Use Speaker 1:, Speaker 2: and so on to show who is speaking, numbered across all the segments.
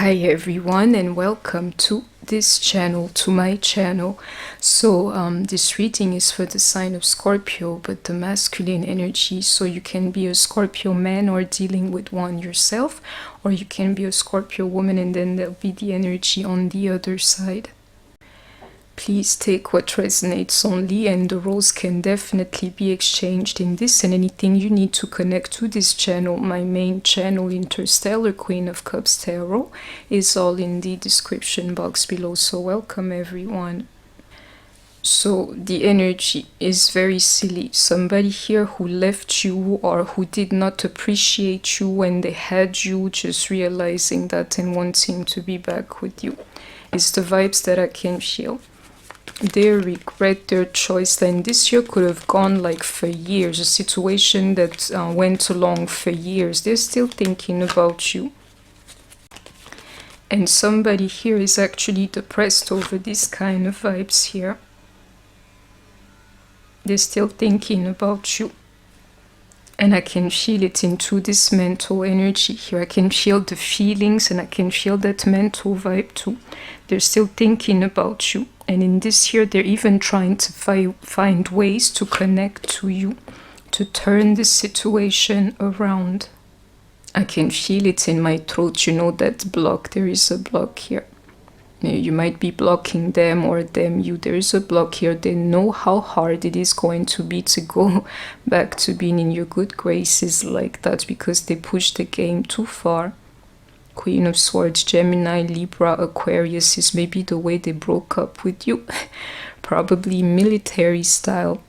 Speaker 1: Hi everyone and welcome to this channel, to my channel. So this reading is for the sign of Scorpio, but the masculine energy. So you can be a Scorpio man or dealing with one yourself, or you can be a Scorpio woman and then there'll be the energy on the other side. Please take what resonates only, and the roles can definitely be exchanged in this, and anything you need to connect to this channel, my main channel, Interstellar Queen of Cups Tarot, is all in the description box below. So welcome everyone. So the energy is very silly. Somebody here who left you or who did not appreciate you when they had you, just realizing that and wanting to be back with you. It's the vibes that I can feel. They regret their choice, and this year could have gone like for years, a situation that went along for years. They're still thinking about you. And somebody here is actually depressed over this kind of vibes here. They're still thinking about you. And I can feel it into this mental energy here. I can feel the feelings and I can feel that mental vibe too. They're still thinking about you. And in this year, they're even trying to find ways to connect to you, to turn the situation around. I can feel it in my throat, you know, that block. There is a block here. You might be blocking them or them you. There is a block here. They know how hard it is going to be to go back to being in your good graces like that, because they pushed the game too far. Queen of Swords, Gemini, Libra, Aquarius is maybe the way they broke up with you. Probably military style,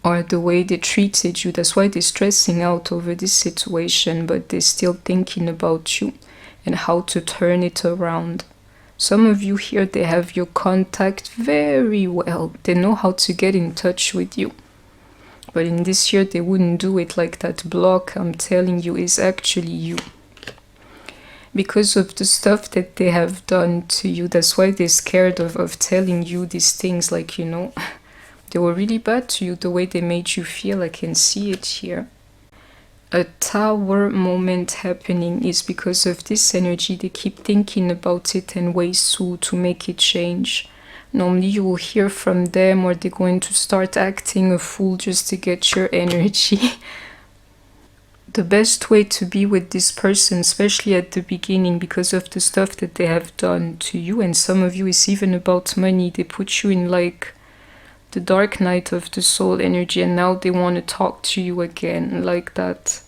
Speaker 1: or the way they treated you. That's why they're stressing out over this situation, but they're still thinking about you and how to turn it around. Some of you here, they have your contact very well. They know how to get in touch with you. But in this year, they wouldn't do it. Like that block, I'm telling you, is actually you. Because of the stuff that they have done to you. That's why they're scared of telling you these things. Like, you know, they were really bad to you. The way they made you feel, I can see it here. A tower moment happening is because of this energy. They keep thinking about it and ways to make it change. Normally you will hear from them, or they're going to start acting a fool just to get your energy. The best way to be with this person, especially at the beginning, because of the stuff that they have done to you, and some of you is even about money. They put you in like the dark night of the soul energy, and now they want to talk to you again like that.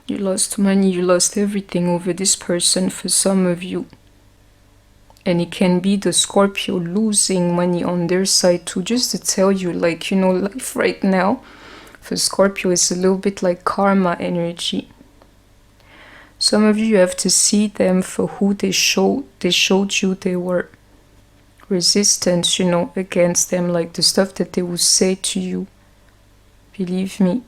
Speaker 1: You lost money, you lost everything over this person for some of you. And it can be the Scorpio losing money on their side too, just to tell you, like, you know, life right now for Scorpio is a little bit like karma energy. Some of you have to see them for who they showed you they were. Resistance, you know, against them, like the stuff that they will say to you. Believe me.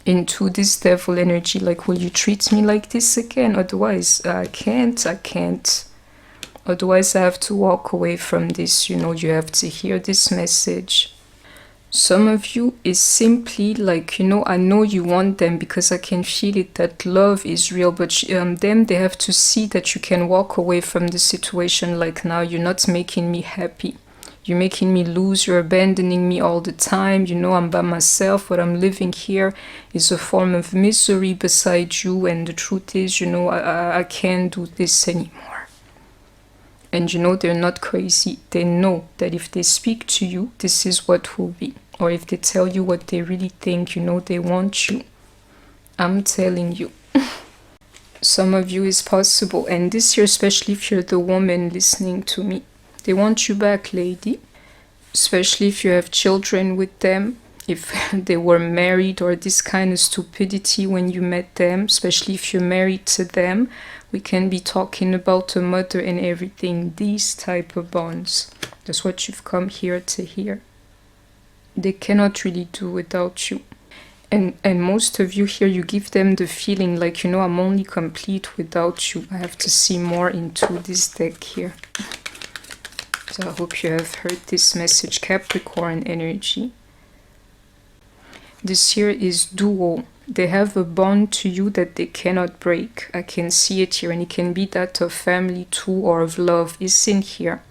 Speaker 1: Into this devil energy, like, will you treat me like this again? Otherwise, I can't. Otherwise, I have to walk away from this, you know, you have to hear this message. Some of you is simply like, you know, I know you want them because I can feel it, that love is real, but them, they have to see that you can walk away from the situation. Like, now you're not making me happy. You're making me lose. You're abandoning me all the time. You know, I'm by myself. What I'm living here is a form of misery beside you. And the truth is, you know, I can't do this anymore. And you know, they're not crazy. They know that if they speak to you, this is what will be. Or if they tell you what they really think, you know, they want you. I'm telling you. Some of you is possible. And this year, especially if you're the woman listening to me, they want you back, lady. Especially if you have children with them. If they were married, or this kind of stupidity when you met them. Especially if you're married to them. We can be talking about a mother and everything. These type of bonds. That's what you've come here to hear. They cannot really do without you. And most of you here, you give them the feeling like, you know, I'm only complete without you. I have to see more into this deck here. So I hope you have heard this message, Capricorn energy. This here is dual. They have a bond to you that they cannot break. I can see it here, and it can be that of family too, or of love. It's in here.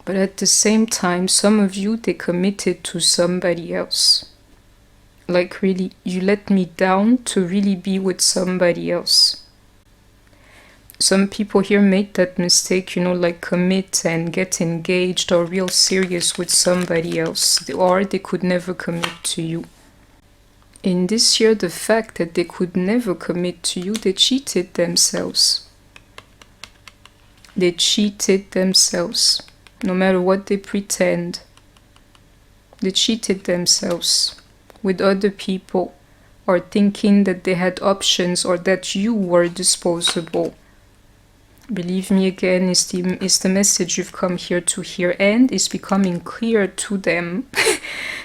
Speaker 1: But at the same time, some of you, they committed to somebody else. Like really, you let me down to really be with somebody else. Some people here made that mistake, you know, like commit and get engaged or real serious with somebody else, or they could never commit to you. In this year, the fact that they could never commit to you, they cheated themselves. They cheated themselves. No matter what they pretend, they cheated themselves with other people, or thinking that they had options or that you were disposable. Believe me, again, is the message you've come here to hear, and it's becoming clear to them.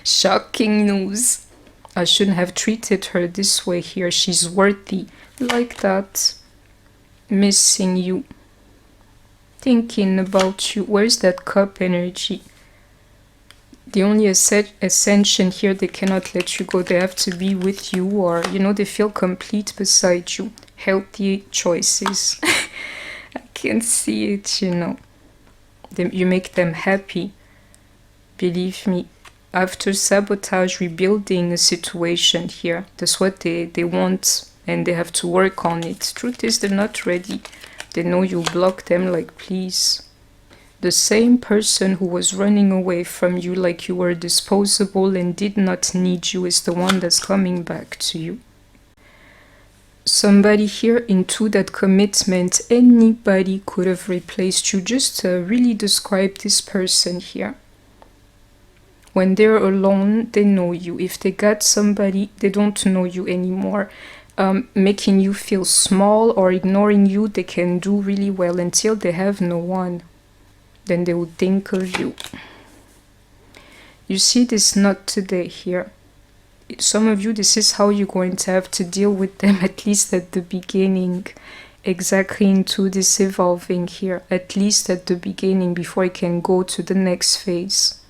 Speaker 1: Shocking news. I shouldn't have treated her this way here. She's worthy. Like that. Missing you. Thinking about you. Where's that cup energy? The only ascension here, they cannot let you go. They have to be with you, or, you know, they feel complete beside you. Healthy choices. I can see it, you know. You make them happy. Believe me. After sabotage, rebuilding a situation here. That's what they want, and they have to work on it. Truth is, they're not ready. They know you block them, like, please. The same person who was running away from you like you were disposable and did not need you is the one that's coming back to you. Somebody here into that commitment, anybody could have replaced you. Just to really describe this person here. When they're alone, they know you. If they got somebody, they don't know you anymore. Making you feel small or ignoring you, they can do really well until they have no one. Then they would think of you. You see this not today here. Some of you, this is how you're going to have to deal with them, at least at the beginning. Exactly into this evolving here. At least at the beginning, before it can go to the next phase.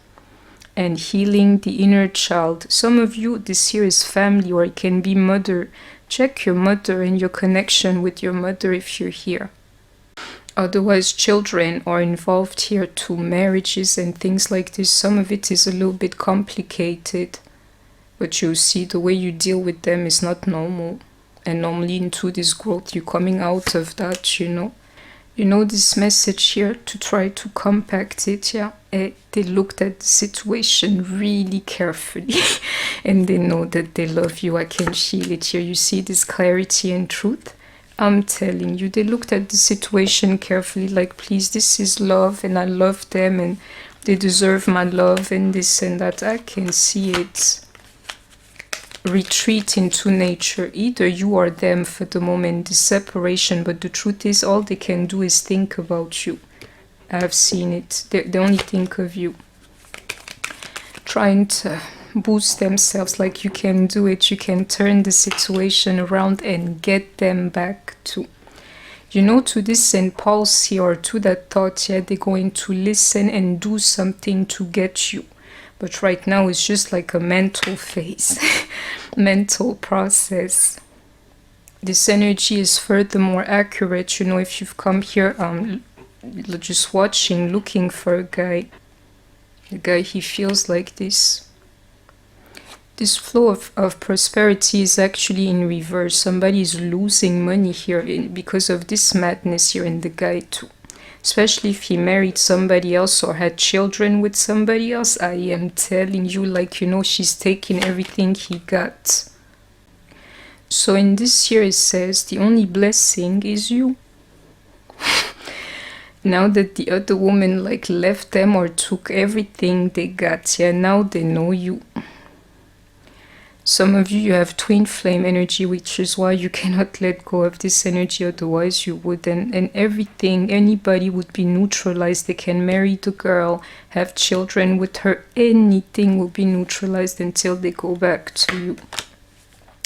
Speaker 1: And healing the inner child. Some of you, this here is family, or it can be mother. Check your mother and your connection with your mother if you're here. Otherwise, children are involved here too, marriages and things like this. Some of it is a little bit complicated. But you see, the way you deal with them is not normal. And normally into this growth, you're coming out of that, you know. You know this message here, to try to compact it, yeah. They looked at the situation really carefully. And they know that they love you. I can feel it here. You see this clarity and truth. I'm telling you, they looked at the situation carefully, like, please, this is love, and I love them, and they deserve my love, and this and that. I can see it. Retreat into nature. Either you or them for the moment, the separation, but the truth is, all they can do is think about you. I've seen it. They only think of you. Trying to boost themselves, like you can do it. You can turn the situation around and get them back to, you know, to this impulse here, or to that thought, yeah, they're going to listen and do something to get you. But right now it's just like a mental phase, mental process. This energy is furthermore accurate, you know, if you've come here just watching, looking for a guy. The guy, he feels like this. This flow of prosperity is actually in reverse. Somebody is losing money here because of this madness here in the guy too. Especially if he married somebody else or had children with somebody else. I am telling you, like, you know, she's taking everything he got. So in this here it says, the only blessing is you. Now that the other woman, like, left them or took everything they got, yeah, now they know you. Some of you have twin flame energy, which is why you cannot let go of this energy, otherwise you would. And everything, anybody would be neutralized. They can marry the girl, have children with her. Anything will be neutralized until they go back to you.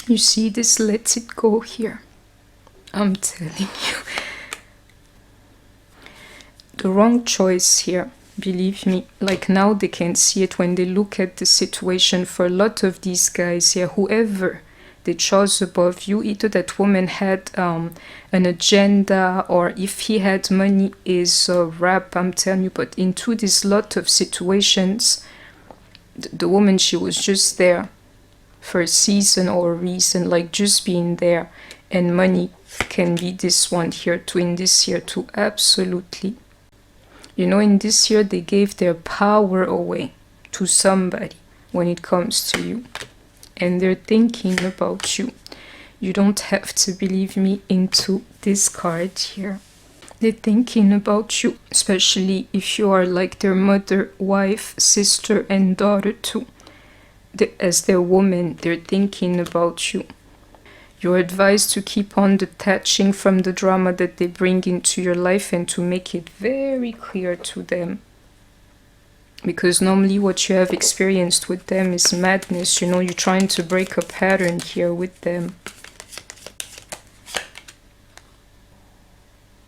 Speaker 1: You see this? Let it go here. I'm telling you. The wrong choice here. Believe me, like now they can see it when they look at the situation. For a lot of these guys, yeah, whoever they chose above you, either that woman had an agenda, or if he had money, is a wrap, I'm telling you. But into this lot of situations, the woman, she was just there for a season or a reason, like just being there. And money can be this one here too, in this year too, absolutely. You know, in this year, they gave their power away to somebody when it comes to you. And they're thinking about you. You don't have to believe me into this card here. They're thinking about you, especially if you are like their mother, wife, sister, and daughter too. As their woman, they're thinking about you. You're advised to keep on detaching from the drama that they bring into your life and to make it very clear to them. Because normally what you have experienced with them is madness. You know, you're trying to break a pattern here with them.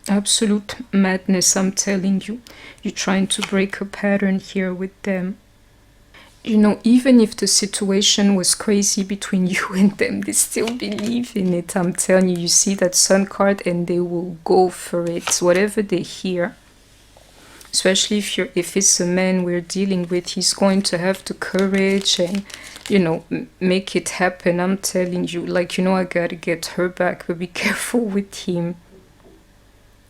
Speaker 1: Absolute madness, I'm telling you. You're trying to break a pattern here with them. You know, even if the situation was crazy between you and them, they still believe in it. I'm telling you, you see that Sun card and they will go for it, whatever they hear. Especially if it's a man we're dealing with, he's going to have the courage and, you know, make it happen. I'm telling you, like, you know, I gotta get her back, but be careful with him.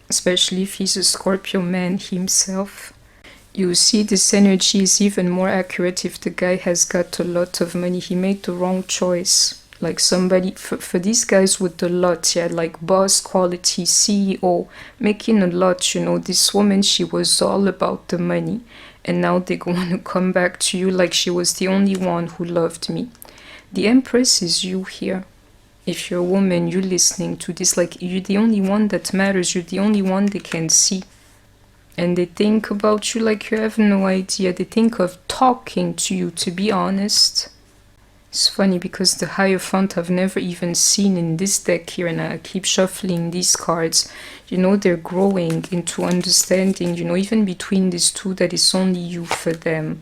Speaker 1: Especially if he's a Scorpio man himself. You see, this energy is even more accurate if the guy has got a lot of money. He made the wrong choice. Like somebody, for these guys with the lot, yeah, like boss quality, CEO, making a lot, you know. This woman, she was all about the money. And now they're going to come back to you like she was the only one who loved me. The Empress is you here. If you're a woman, you're listening to this, like you're the only one that matters. You're the only one they can see. And they think about you like you have no idea. They think of talking to you, to be honest. It's funny because the Hierophant I've never even seen in this deck here, and I keep shuffling these cards. You know, they're growing into understanding, you know, even between these two, that it's only you for them.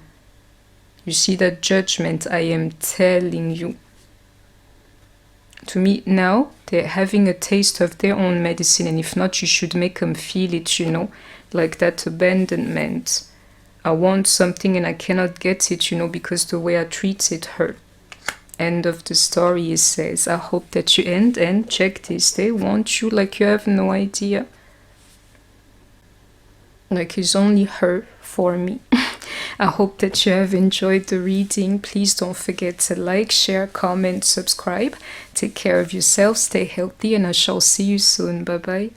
Speaker 1: You see that Judgment, I am telling you. To me now, they're having a taste of their own medicine, and if not, you should make them feel it, you know, like that abandonment. I want something and I cannot get it, you know, because the way I treated her. End of the story, it says. I hope that you end, and check this. They want you like you have no idea. Like it's only her for me. I hope that you have enjoyed the reading. Please don't forget to like, share, comment, subscribe. Take care of yourself, stay healthy, and I shall see you soon. Bye bye.